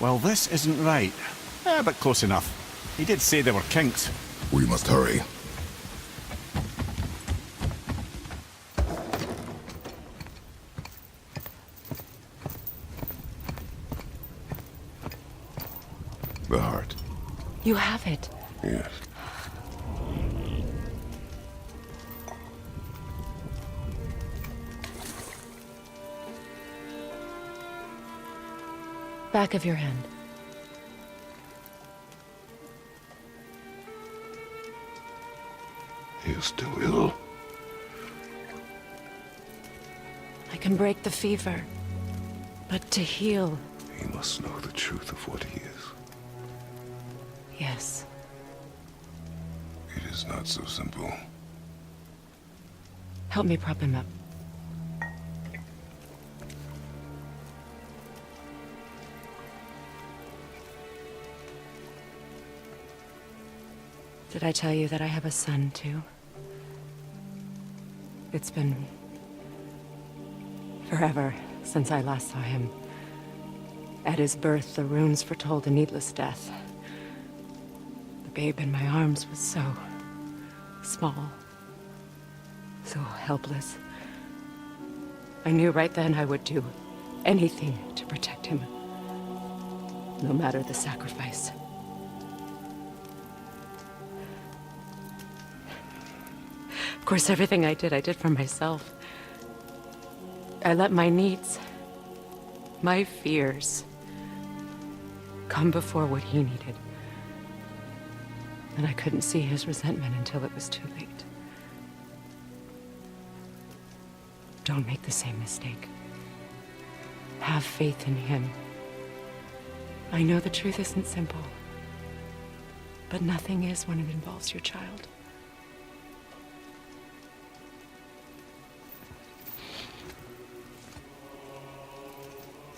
Well, this isn't right. But close enough. He did say there were kinks. We must hurry. The heart. You have it. Yes. Back of your hand. He is still ill. I can break the fever. But to heal... He must know the truth of what he is. Yes. It is not so simple. Help me prop him up. Did I tell you that I have a son, too? It's been... forever since I last saw him. At his birth, the runes foretold a needless death. The babe in my arms was so... small. So helpless. I knew right then I would do anything to protect him. No matter the sacrifice. Of course, everything I did for myself. I let my needs, my fears, come before what he needed. And I couldn't see his resentment until it was too late. Don't make the same mistake. Have faith in him. I know the truth isn't simple, but nothing is when it involves your child.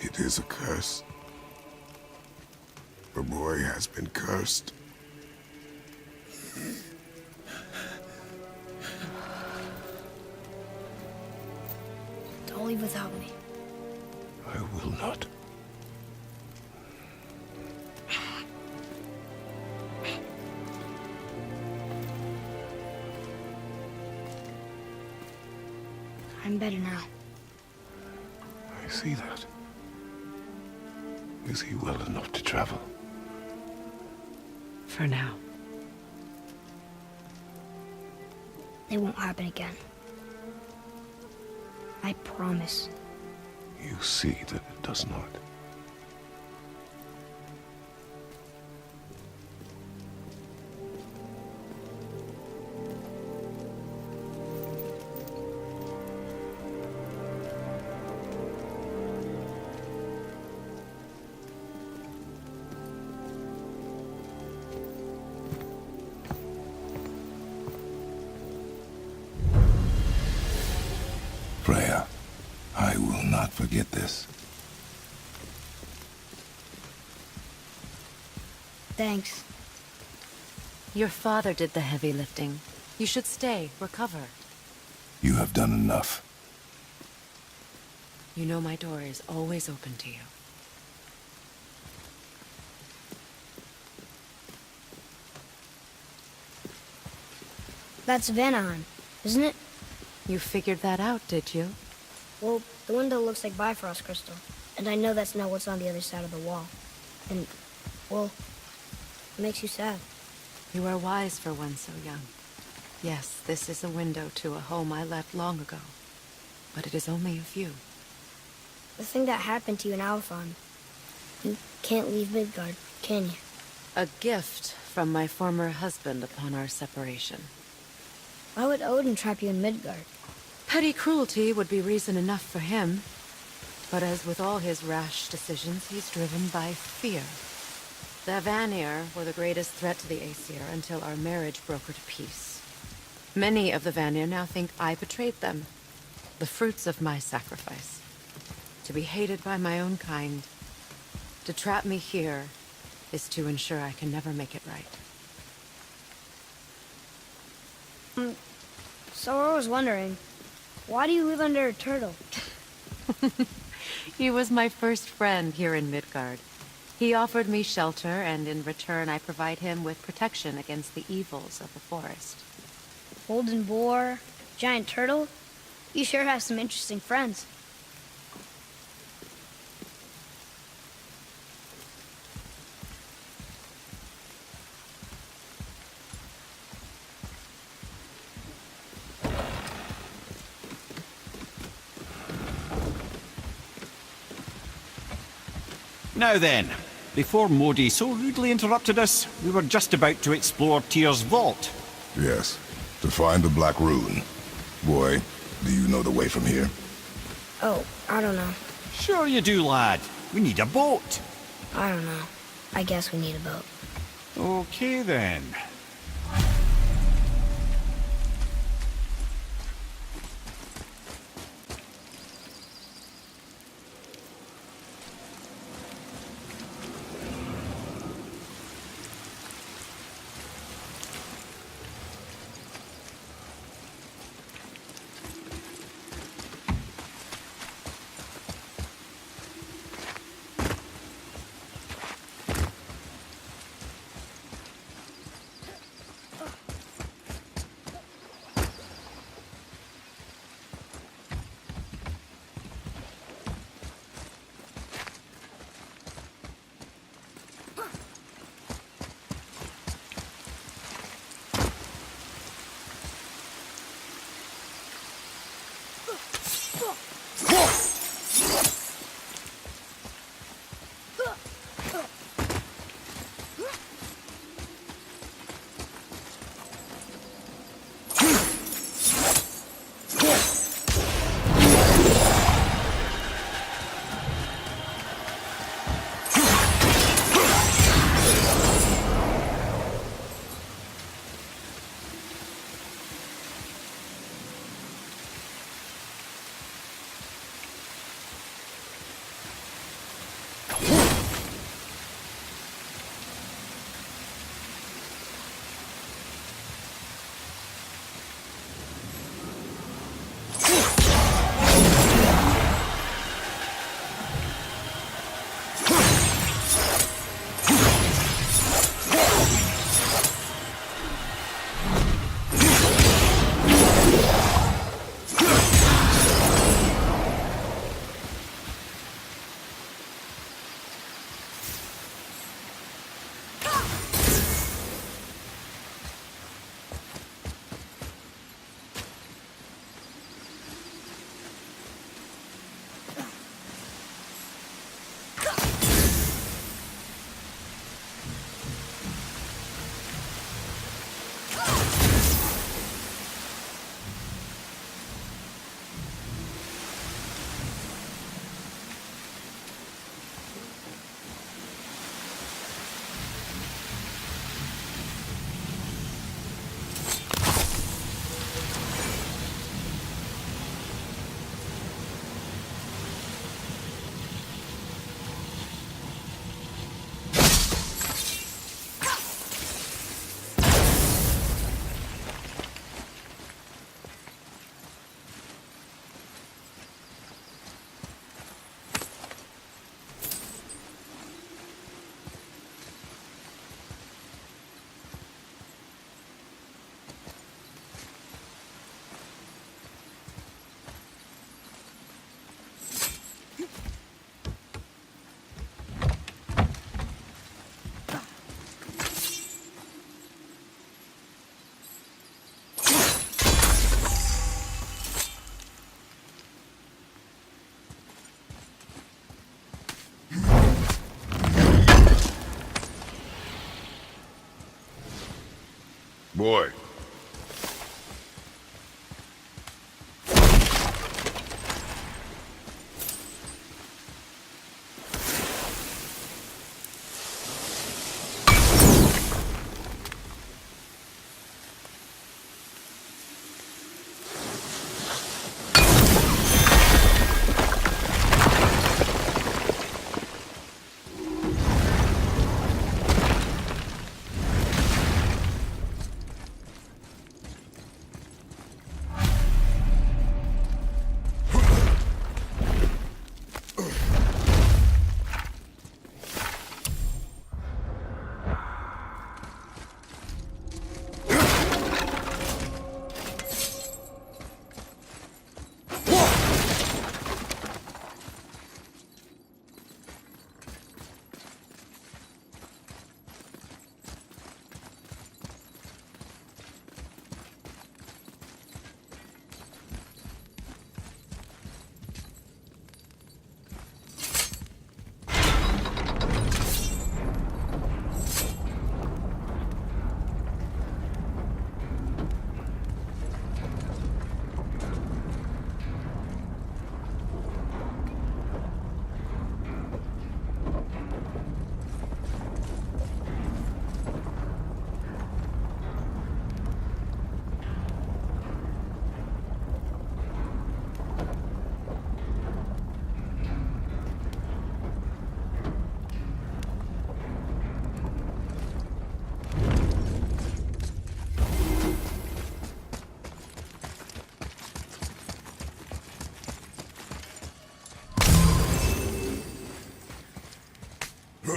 It is a curse. The boy has been cursed. Don't leave without me. I will not. I'm better now. I see that. Is he well enough to travel? For now. It won't happen again. I promise. You see that it does not. Freya, I will not forget this. Thanks. Your father did the heavy lifting. You should stay, recover. You have done enough. You know my door is always open to you. That's Vanaheim, isn't it? You figured that out, did you? Well, the window looks like Bifrost crystal. And I know that's not what's on the other side of the wall. And, well, it makes you sad. You are wise for one so young. Yes, this is a window to a home I left long ago. But it is only a view. The thing that happened to you in Alphon. You can't leave Midgard, can you? A gift from my former husband upon our separation. Why would Odin trap you in Midgard? Petty cruelty would be reason enough for him. But as with all his rash decisions, he's driven by fear. The Vanir were the greatest threat to the Aesir until our marriage brokered peace. Many of the Vanir now think I betrayed them. The fruits of my sacrifice. To be hated by my own kind. To trap me here is to ensure I can never make it right. So I was wondering, why do you live under a turtle? He was my first friend here in Midgard. He offered me shelter, and in return I provide him with protection against the evils of the forest. Golden boar, giant turtle. You sure have some interesting friends. Now then, before Modi so rudely interrupted us, we were just about to explore Tyr's vault. Yes, to find the Black Rune. Boy, do you know the way from here? Oh, I don't know. Sure you do, lad. We need a boat. I don't know. I guess we need a boat. Okay then. Boy. A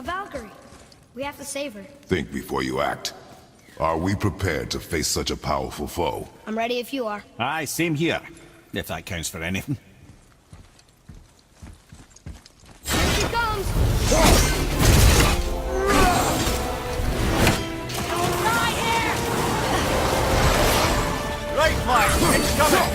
Valkyrie. We have to save her. Think before you act. Are we prepared to face such a powerful foe? I'm ready if you are. Aye, same here. If that counts for anything. Here she comes! Right here! Right flag, it's coming!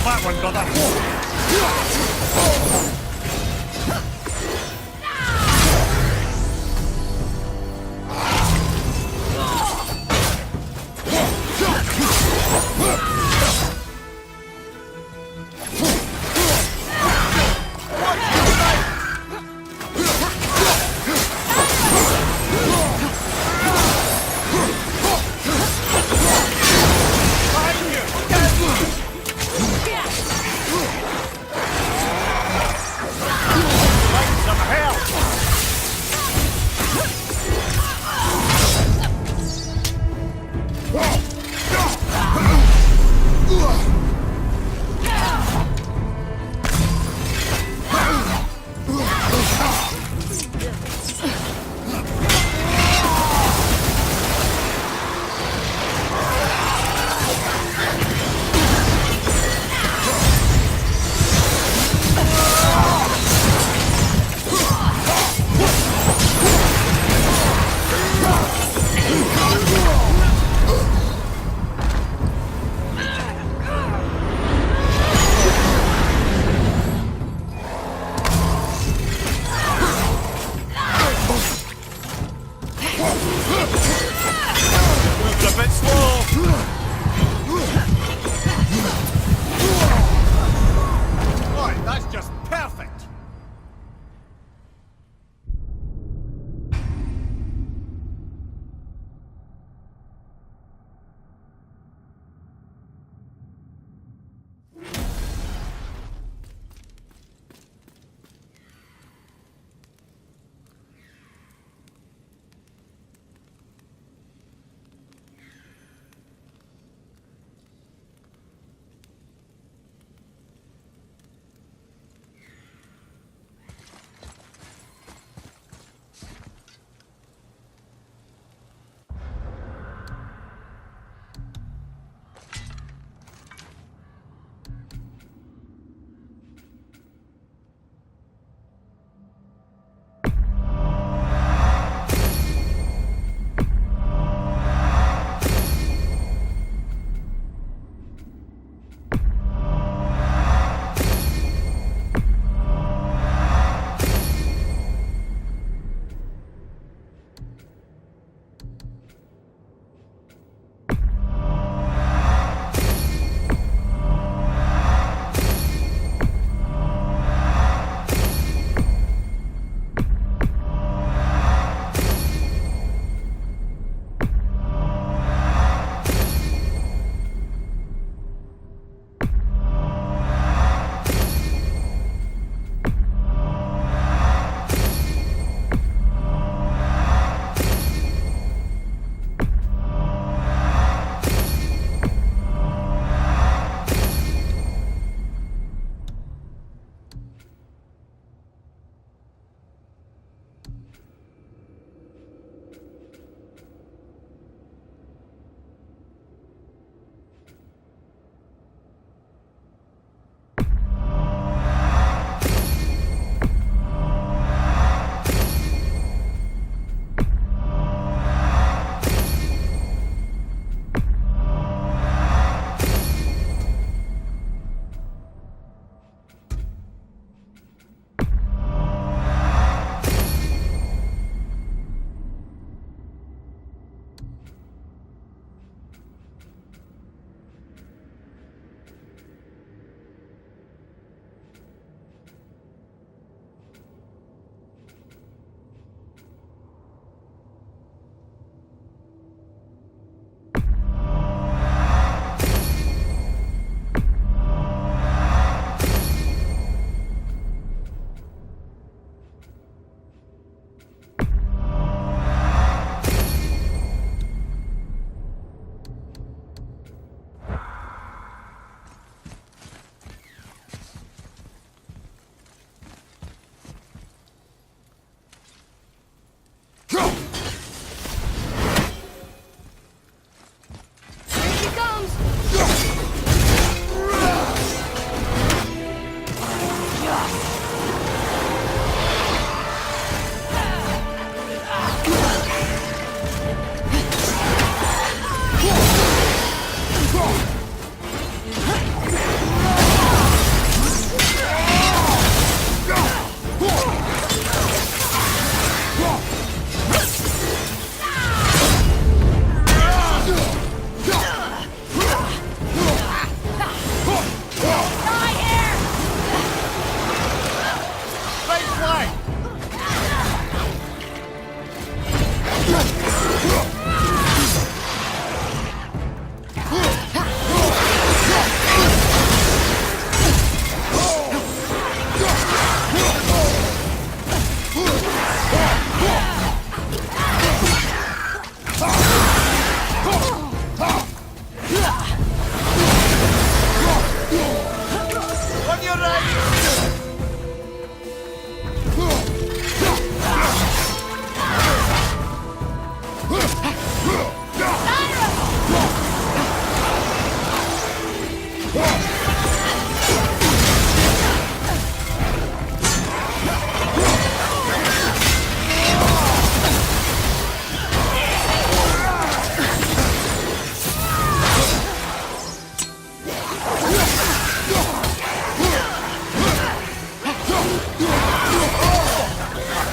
That one, brother.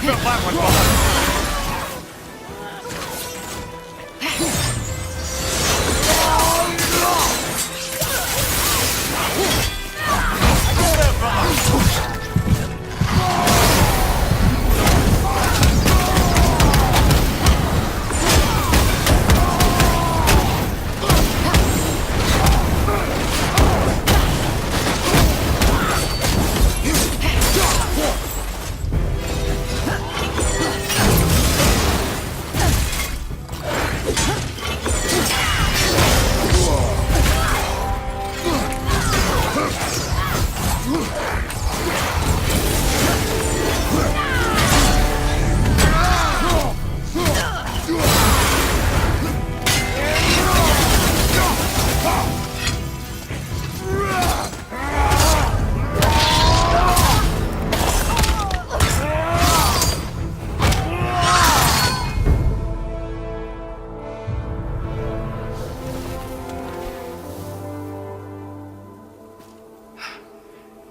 felt that one, brother.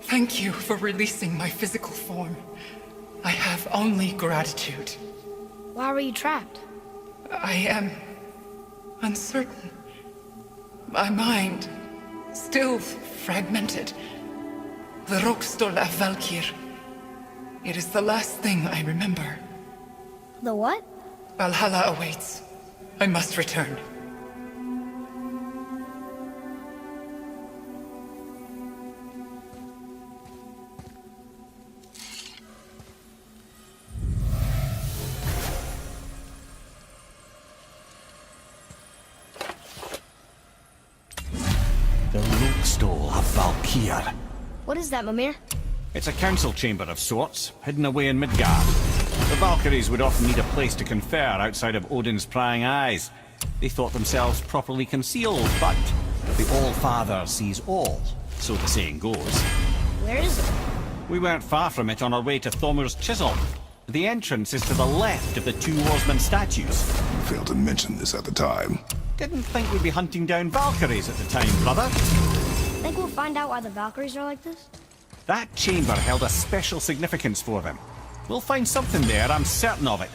Thank you for releasing my physical form. I have only gratitude. Why were you trapped? I am uncertain. My mind still fragmented. The Rokstol of Valkyr. It is the last thing I remember. The what? Valhalla awaits. I must return. The Rokstol of Valkyr. What is that, Mimir? It's a council chamber of sorts, hidden away in Midgard. The Valkyries would often need a place to confer outside of Odin's prying eyes. They thought themselves properly concealed, but the All-Father sees all, so the saying goes. Where is it? We weren't far from it on our way to Thormur's Chisel. The entrance is to the left of the two Oarsman statues. You failed to mention this at the time. Didn't think we'd be hunting down Valkyries at the time, brother. Think we'll find out why the Valkyries are like this? That chamber held a special significance for them. We'll find something there, I'm certain of it.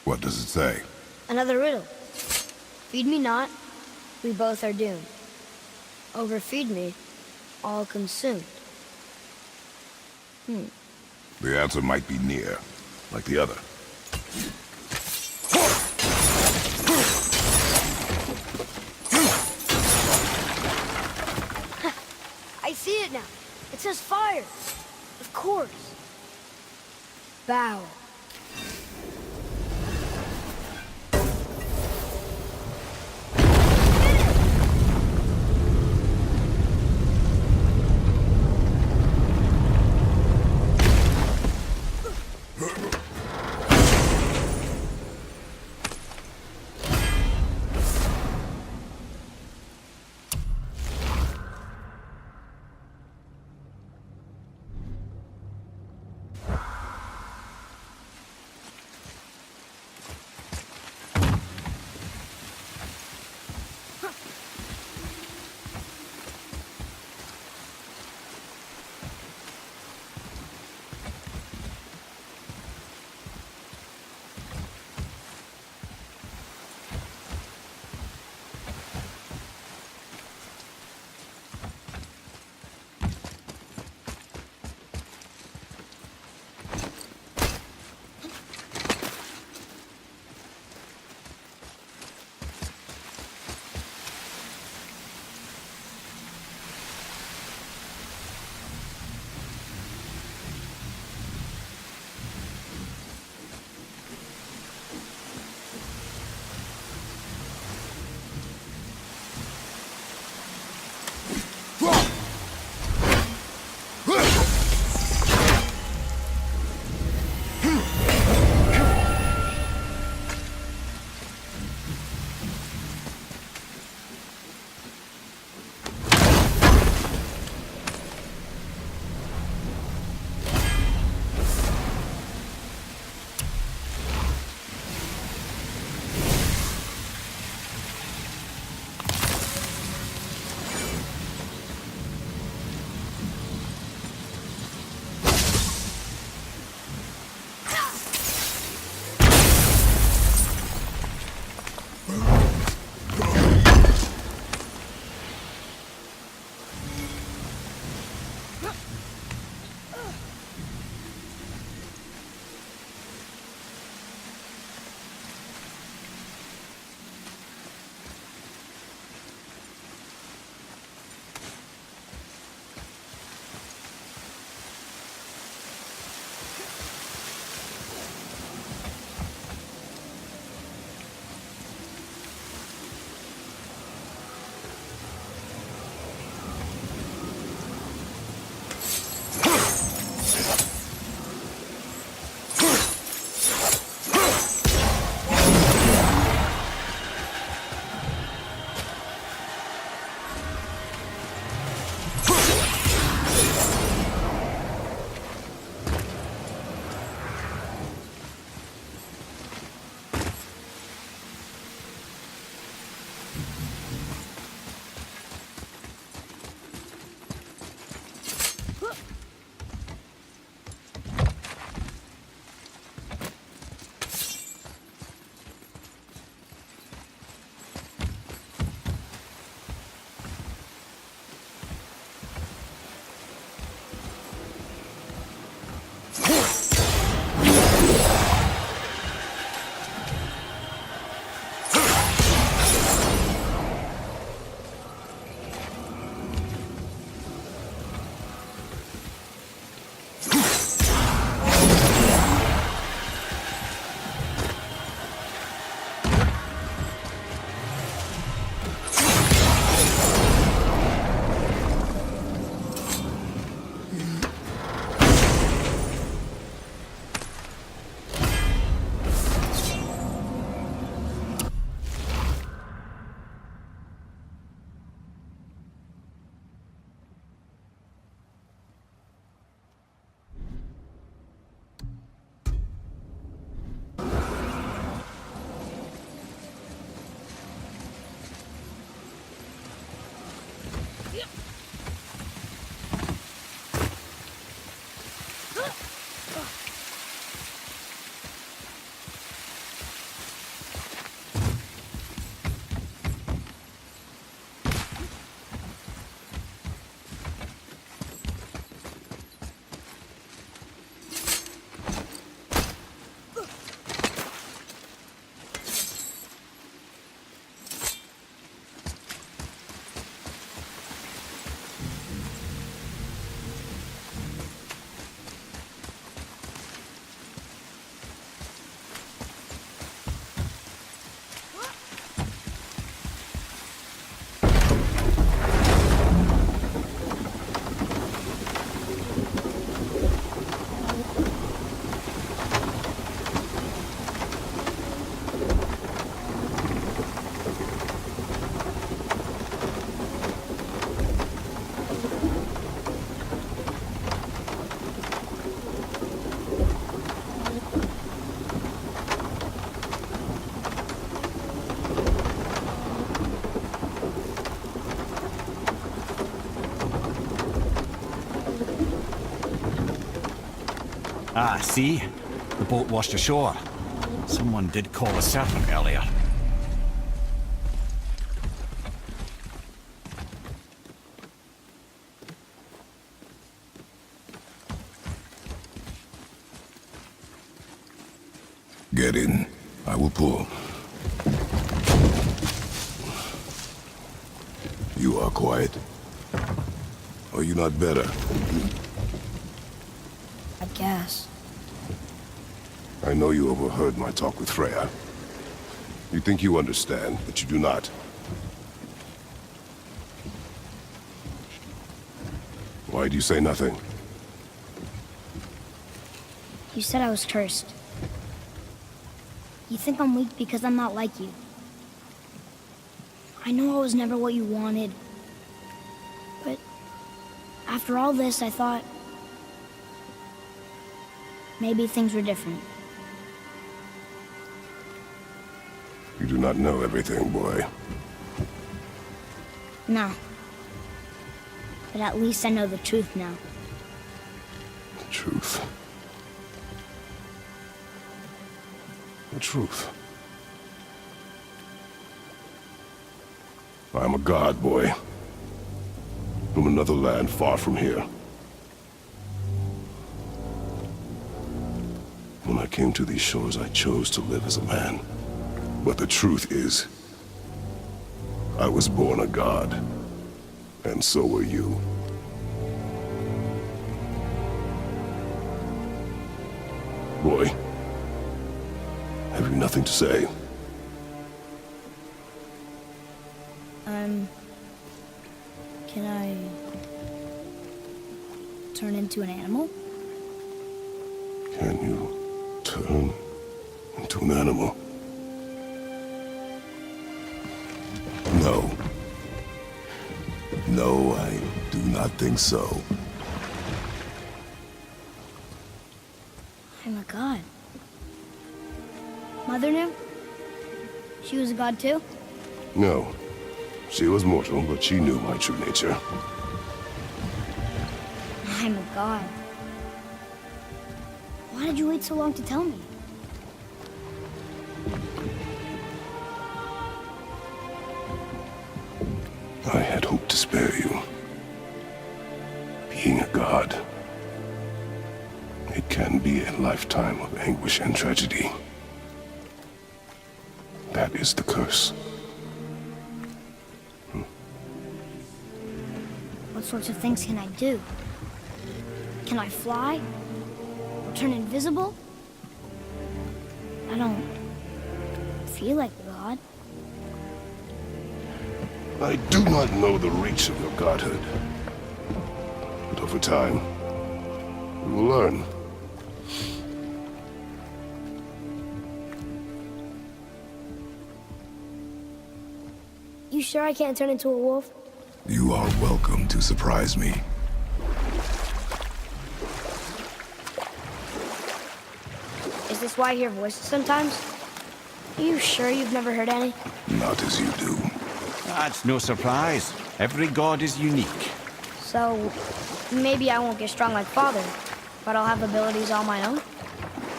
What does it say? Another riddle. Feed me not, we both are doomed. Overfeed me, all consumed. The answer might be near, like the other. I see it now. It says fire. Of course. Bow. Ah, see? The boat washed ashore. Someone did call a serpent earlier. Get in. I will pull. You are quiet. Are you not better? I guess. I know you overheard my talk with Freya. You think you understand, but you do not. Why do you say nothing? You said I was cursed. You think I'm weak because I'm not like you. I know I was never what you wanted. But after all this, I thought maybe things were different. You do not know everything, boy. No. But at least I know the truth now. The truth. The truth. I am a god, boy. From another land far from here. When I came to these shores, I chose to live as a man. But the truth is, I was born a god. And so were you. Boy, have you nothing to say? Can I turn into an animal? Can you turn into an animal? No. No, I do not think so. I'm a god. Mother knew? She was a god too? No. She was mortal, but she knew my true nature. I'm a god. Why did you wait so long to tell me? I had hoped to spare you. Being a god, it can be a lifetime of anguish and tragedy. That is the curse. What sorts of things can I do? Can I fly? Or turn invisible? I don't feel like a god. I do not know the reach of your godhood. But over time, we will learn. You sure I can't turn into a wolf? You are welcome to surprise me. Is this why I hear voices sometimes? Are you sure you've never heard any? Not as you do. That's no surprise. Every god is unique. So, maybe I won't get strong like Father, but I'll have abilities all my own?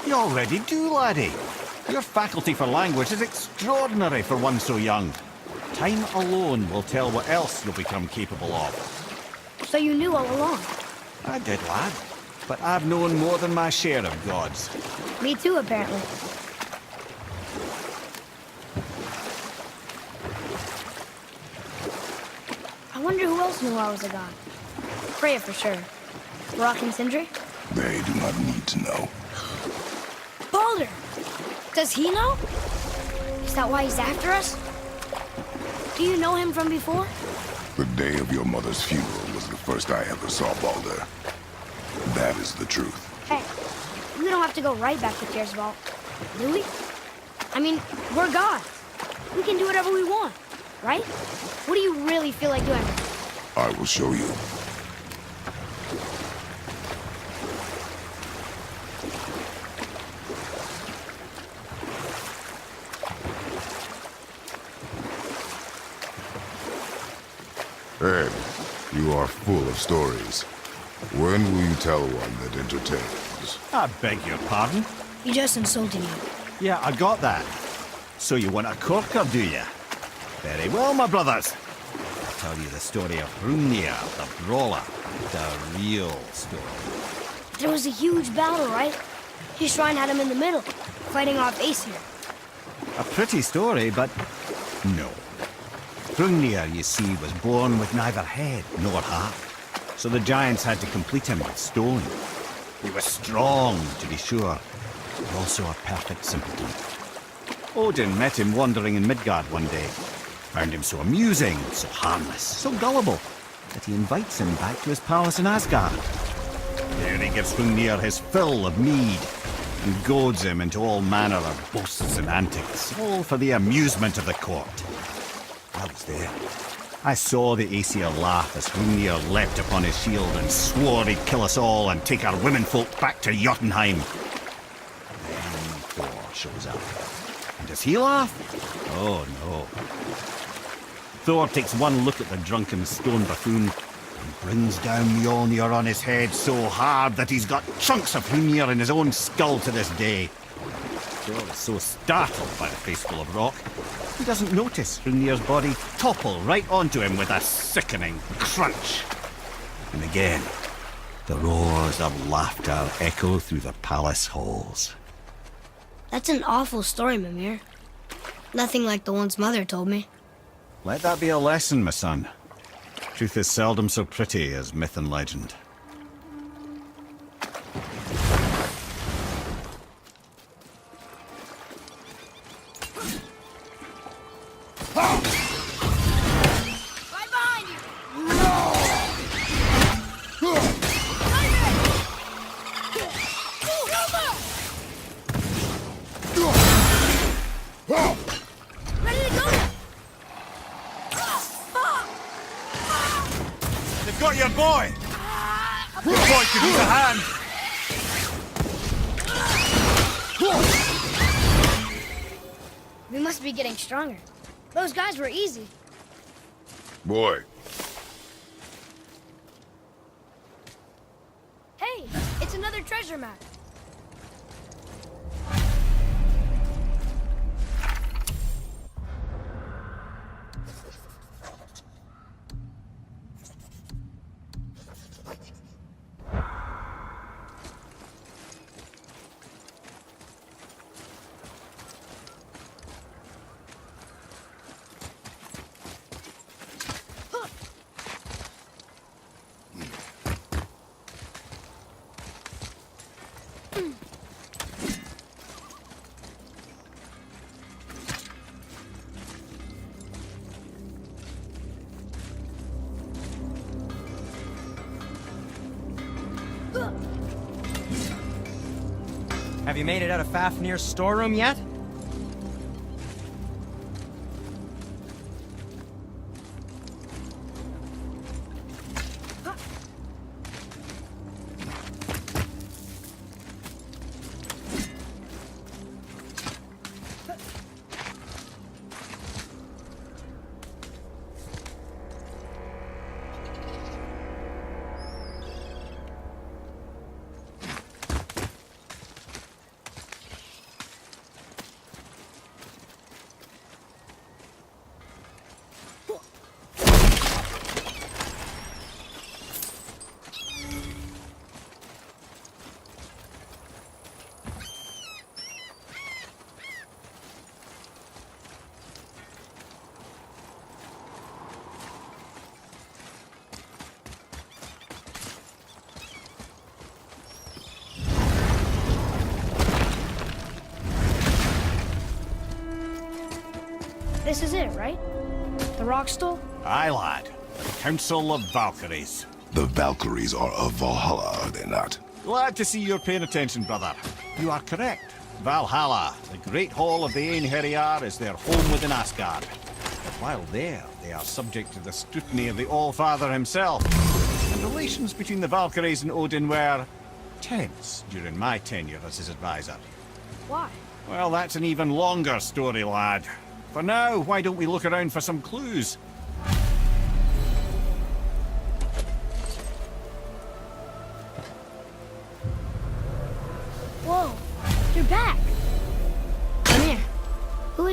You already do, laddie. Your faculty for language is extraordinary for one so young. Time alone will tell what else you'll become capable of. So you knew all along? I did, lad. But I've known more than my share of gods. Me too, apparently. I wonder who else knew I was a god. Freya for sure. Rock and Sindri? They do not need to know. Baldur! Does he know? Is that why he's after us? Do you know him from before? The day of your mother's funeral was the first I ever saw Baldur. That is the truth. Hey, we don't have to go right back to Tyr's vault, do we? I mean, we're gods. We can do whatever we want, right? What do you really feel like doing? I will show you. Ed, you are full of stories. When will you tell one that entertains? orders. I beg your pardon? He just insulted you. Yeah, I got that. So you want a corker, do you? Very well, my brothers. I'll tell you the story of Hrungnir, the brawler. The real story. There was a huge battle, right? His shrine had him in the middle, fighting off Aesir. A pretty story, but no. Hrungnir, you see, was born with neither head nor heart. So the giants had to complete him with stone. He was strong, to be sure, but also a perfect simpleton. Odin met him wandering in Midgard one day. Found him so amusing, so harmless, so gullible, that he invites him back to his palace in Asgard. There he gives Hrungnir his fill of mead, and goads him into all manner of boasts and antics, all for the amusement of the court. I was there. I saw the Aesir laugh as Hrungnir leapt upon his shield and swore he'd kill us all and take our womenfolk back to Jotunheim. Then Thor shows up. And does he laugh? Oh no. Thor takes one look at the drunken stone buffoon and brings down Mjolnir on his head so hard that he's got chunks of Hrungnir in his own skull to this day. Thor is so startled by the face full of rock, he doesn't notice Hrungnir's body topple right onto him with a sickening crunch. And again, the roars of laughter echo through the palace halls. That's an awful story, Mimir. Nothing like the ones Mother told me. Let that be a lesson, my son. Truth is seldom so pretty as myth and legend. Right behind you! Ready to go! They've got your boy! Your boy could use a hand! We must be getting stronger. Those guys were easy. Boy, Hey, it's another treasure map. Have you made it out of Fafnir's storeroom yet? This is it, right? The rock stool? Aye, lad. The Council of Valkyries. the Valkyries are of Valhalla, are they not? Glad to see you're paying attention, brother. You are correct. Valhalla, the great hall of the Einherjar, is their home within Asgard. But while there, they are subject to the scrutiny of the All-Father himself. And relations between the Valkyries and Odin were tense during my tenure as his advisor. Why? Well, that's an even longer story, lad. For now, why don't we look around for some clues?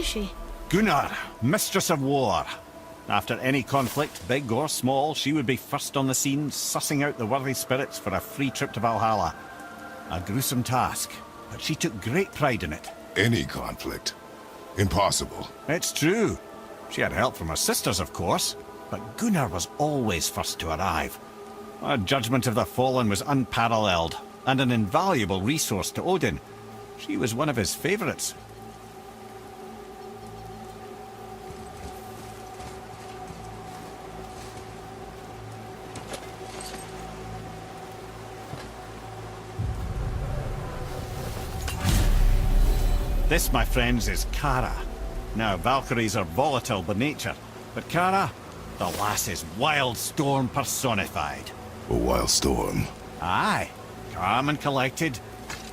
she? Gunnar, Mistress of War. After any conflict, big or small, she would be first on the scene, sussing out the worthy spirits for a free trip to Valhalla. A gruesome task, but she took great pride in it. Any conflict. Impossible. It's true. She had help from her sisters, of course, but Gunnar was always first to arrive. Her judgment of the fallen was unparalleled, and an invaluable resource to Odin. She was one of his favourites. This, my friends, is Kara. Now, Valkyries are volatile by nature, but Kara, the lass is wild storm personified. A wild storm. Aye, calm and collected.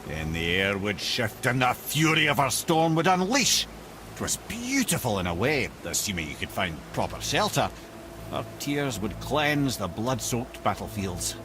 Then the air would shift and the fury of her storm would unleash. It was beautiful in a way, assuming you could find proper shelter. Her tears would cleanse the blood-soaked battlefields.